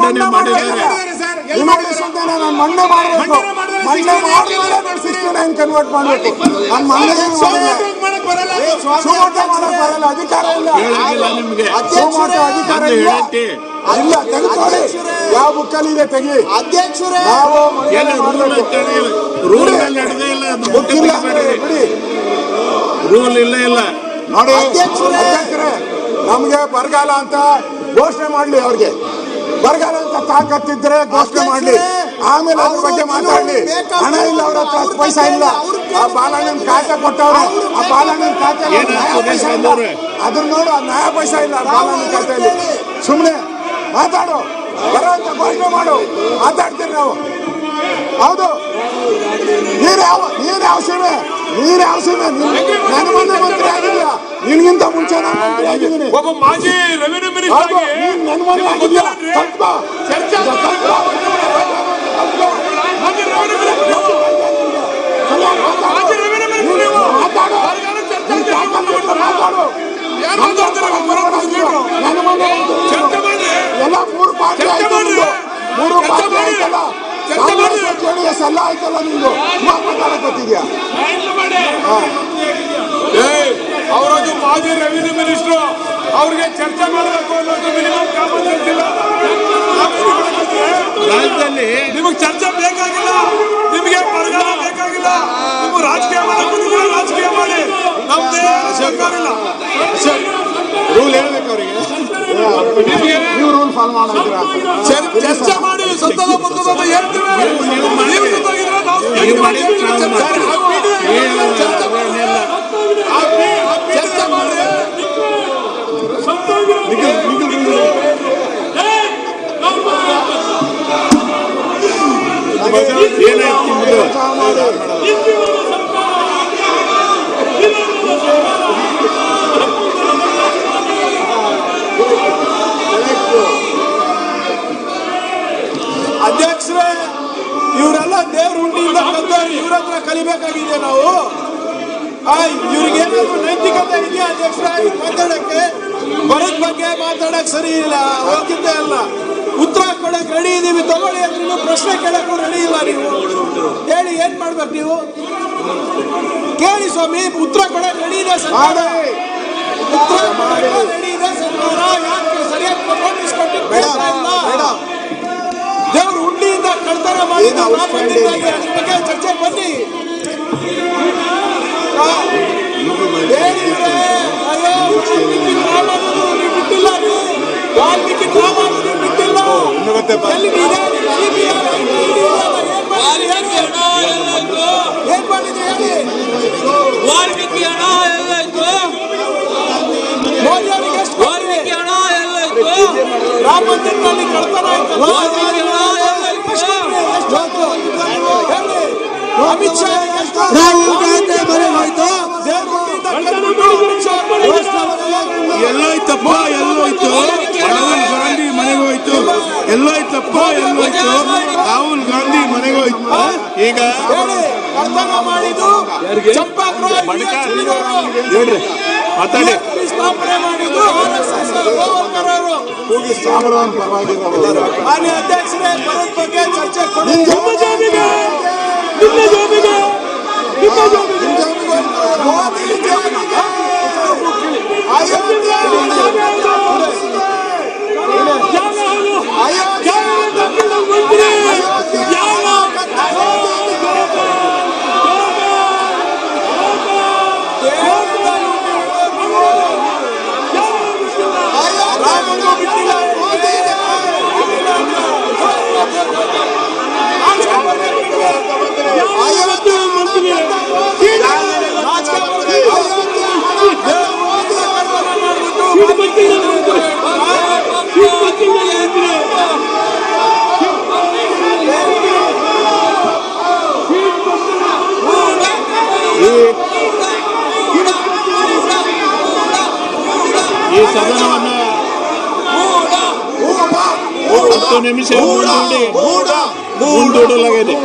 ಮಣ್ಣೆ ಮಾಡಬೇಕು. ಮಣ್ಣೆ ಮಾಡಿ ಕನ್ವರ್ಟ್ ಮಾಡಬೇಕು. ನನ್ನ ಮನೆಗೆ ಬರಲ್ಲ, ಅಧಿಕಾರ ಇಲ್ಲ. ಅಧಿಕಾರ ಇಲ್ಲ. ಇಲ್ಲ, ತೆಗೆದುಕೊಳ್ಳಿ. ಯಾವ ಬುಕ್ಕಲ್ಲಿ ಇದೆ ತೆಗಿ. ಅಧ್ಯಕ್ಷರೇ, ನಾವು ರೂಲ್ ಇಲ್ಲ ನೋಡಿ. ಅಧ್ಯಕ್ಷರೇ, ನಮ್ಗೆ ಬರಗಾಲ ಅಂತ ಘೋಷಣೆ ಮಾಡ್ಲಿ. ಅವ್ರಿಗೆ ಬರಗಾಲ ಅಂತ ತಾಕತ್ತಿದ್ರೆ ಘೋಷಣೆ ಮಾಡ್ಲಿ, ಆಮೇಲೆ ಅದ್ರ ಬಗ್ಗೆ ಮಾತಾಡ್ಲಿ. ಹಣ ಇಲ್ಲ, ಅವ್ರ ಹತ್ರ 10 ಪೈಸಾ ಇಲ್ಲ. ಆ ಬಾಲಣ್ಣನ ಖಾತೆ ಕೊಟ್ಟವ್ರು, ಆ ಬಾಲಣ್ಣನ ಖಾತೆ ಅದ್ರ ನೋಡು, ಆ ನ್ಯಾಯ ಪೈಸಾ ಇಲ್ಲ ಬಾಲಣ್ಣನ ಖಾತೆಯಲ್ಲಿ. ಸುಮ್ಮನೆ ಮಾತಾಡು, ಬರೋ ಅಂತ ಘೋಷಣೆ ಮಾಡು. ಮಾತಾಡ್ತೀರಿ ನಾವು. ಹೌದು, ನೀರ್ ಯಾವ ಸೀಮೆ ನನ್ನ ಮನೆ ಮಂತ್ರಿ ಆಗಿದ್ಯಾ? ನಿನ್ಗಿಂತ ಮುಂಚೆ ನಾನು ಮಂತ್ರಿ ಆಗಿದ್ದೀನಿ. ಒಬ್ಬ ಮಾಜಿ ರೆವಿನ್ಯೂ ಮಿನಿಸ್ಟರ್ ನನ್ನ ಮನೆ ಆಗಿದ್ಯಾ? ಎಲ್ಲ 3 ಪಾರ್ಟಿ ಆಯ್ತಲ್ಲ, JDS ಎಲ್ಲ ಆಯ್ತಲ್ಲ, ನಿಂದು ಮಾತಾಡಕ್ ಗೊತ್ತಿದ್ಯಾ? ಅವರದು ಮಾಜಿ ರೆವಿನ್ಯೂ ಮಿನಿಸ್ಟರ್, ಅವ್ರಿಗೆ ಚರ್ಚೆ ಮಾಡಬೇಕು ಅನ್ನೋದು ಮಿನಿಮಮ್ ಕಾಮನ್ ಸೆನ್ಸ್ ಇಲ್ಲ. ರಾಜ್ಯದಲ್ಲಿ ನಿಮಗೆ ಚರ್ಚೆ ಬೇಕಾಗಿಲ್ಲ, ನಿಮಗೆ ಬರಗಾಲ ಬೇಕಾಗಿಲ್ಲ. ನೀವು ರಾಜಕೀಯ ಮಾಡಕ್ಕೆ ರಾಜಕೀಯ ಮಾಡಿ, ನಮ್ದೇ ಬೇಕಾಗಿಲ್ಲ. ರೂಲ್ ಹೇಳ್ಬೇಕು ಅವರಿಗೆ. ನೀವು ರೂಲ್ ಫಾಲೋ ಮಾಡಿದ್ರ ಚರ್ಚೆ ಮಾಡಿ ಸತ್ತದ ಬಂದದ ಹೇಳ್ತೀವಿ. ನೀವು ಜೊತೆಗಿದ್ರೆ ನಾವು ಚರ್ಚೆ ಮಾಡಿ ಅಧ್ಯಕ್ಷರೇ, ಇವರೆಲ್ಲ ದೇವ್ರ ಹುಂಡಿಯಿಂದ ಕಲ್ತವ್ರು. ಇವ್ರ ಹತ್ರ ಕಲಿಬೇಕಾಗಿದೆ ನಾವು. ಇವ್ರಿಗೇನಾದ್ರು ನೈತಿಕತೆ ಇದೆಯಾ ಅಧ್ಯಕ್ಷರ ಮಾತಾಡಕ್ಕೆ? ಬರದ ಬಗ್ಗೆ ಮಾತಾಡಕ್ ಸರಿ ಇಲ್ಲ, ಹೋಗಿದ್ದೇ ಅಲ್ಲ. ಉತ್ತರ ಕೊಡಕ್ ರೆಡಿ ಇದೀವಿ, ತಗೊಳ್ಳಿ ಅಂದ್ರೆ ಪ್ರಶ್ನೆ ಕೇಳಕ್ಕೂ ರೆಡಿ ಇಲ್ಲ. ನೀವು ಹೇಳಿ, ಏನ್ ಮಾಡ್ಬೇಕು ನೀವು? ಕೇಳಿ ಸ್ವಾಮಿ, ಉತ್ತರ ಕೊಡಕ್ ರೆಡಿ ಇದೆ ಸರ್ಕಾರ. ಉತ್ತರ ಕೊಡಕ್ ರೆಡಿ ಇದೆ ಸರ್ಕಾರ. ಯಾಕೆ ಸರಿಯಾಗಿ ನೋಟಿಸ್ ಕೊಟ್ಟಿಲ್ಲ? ದೇವ್ರ ಹುಂಡಿಯಿಂದ ಕಳ್ತನ ಮಾಡಿ ಅದ್ರ ಬಗ್ಗೆ ಚರ್ಚೆ ಬನ್ನಿ. ಬಿಟ್ಟಿಲ್ಲ, ವಾಲ್ಮೀಕಿ ರಾಮಾಯಣ ಬಿಟ್ಟಿಲ್ಲ. ಏನ್ ಮಾಡಿದ್ರಿ ಹೇಳಿ? ವಾಲ್ಮೀಕಿ ಹಣ ಎಲ್ಲಾಯ್ತು? ಮೋದಿ ಅವರಿಗೆ ವಾಲ್ಮೀಕಿ ಹಣ ಎಲ್ಲಾಯ್ತು? ರಾಮ ಮಂದಿರದಲ್ಲಿ ಕಳ್ತನ ಆಯ್ತು. ಅಮಿತ್ ಶಾ ರಾಹುಲ್ ಗಾಂಧಿ ಮನೆಗೆ ಹೋಯ್ತು. ಎಲ್ಲೋಯ್ತಪ್ಪ, ಎಲ್ಲೋಯ್ತು? ರಾಹುಲ್ ಗಾಂಧಿ ಮನೆಗೆ ಹೋಯ್ತು. ಎಲ್ಲೋಯ್ತಪ್ಪ, ಎಲ್ಲೋಯ್ತು? ರಾಹುಲ್ ಗಾಂಧಿ ಮನೆಗೆ ಹೋಯ್ತು. ಈಗ ಮಾಡಿದ್ದು ಮಾತಾಡಿ ಸ್ಥಾಪನೆ ಮಾಡಿದ್ದು ಮಾನ್ಯ ಅಧ್ಯಕ್ಷರೇ, ಬರೋದ್ ಬಗ್ಗೆ ಚರ್ಚೆ ಕೊಡಿ. ಈ ಸದನವನ್ನು 10 ನಿಮಿಷ ಮುಂದೂಡಲಾಗಿದೆ.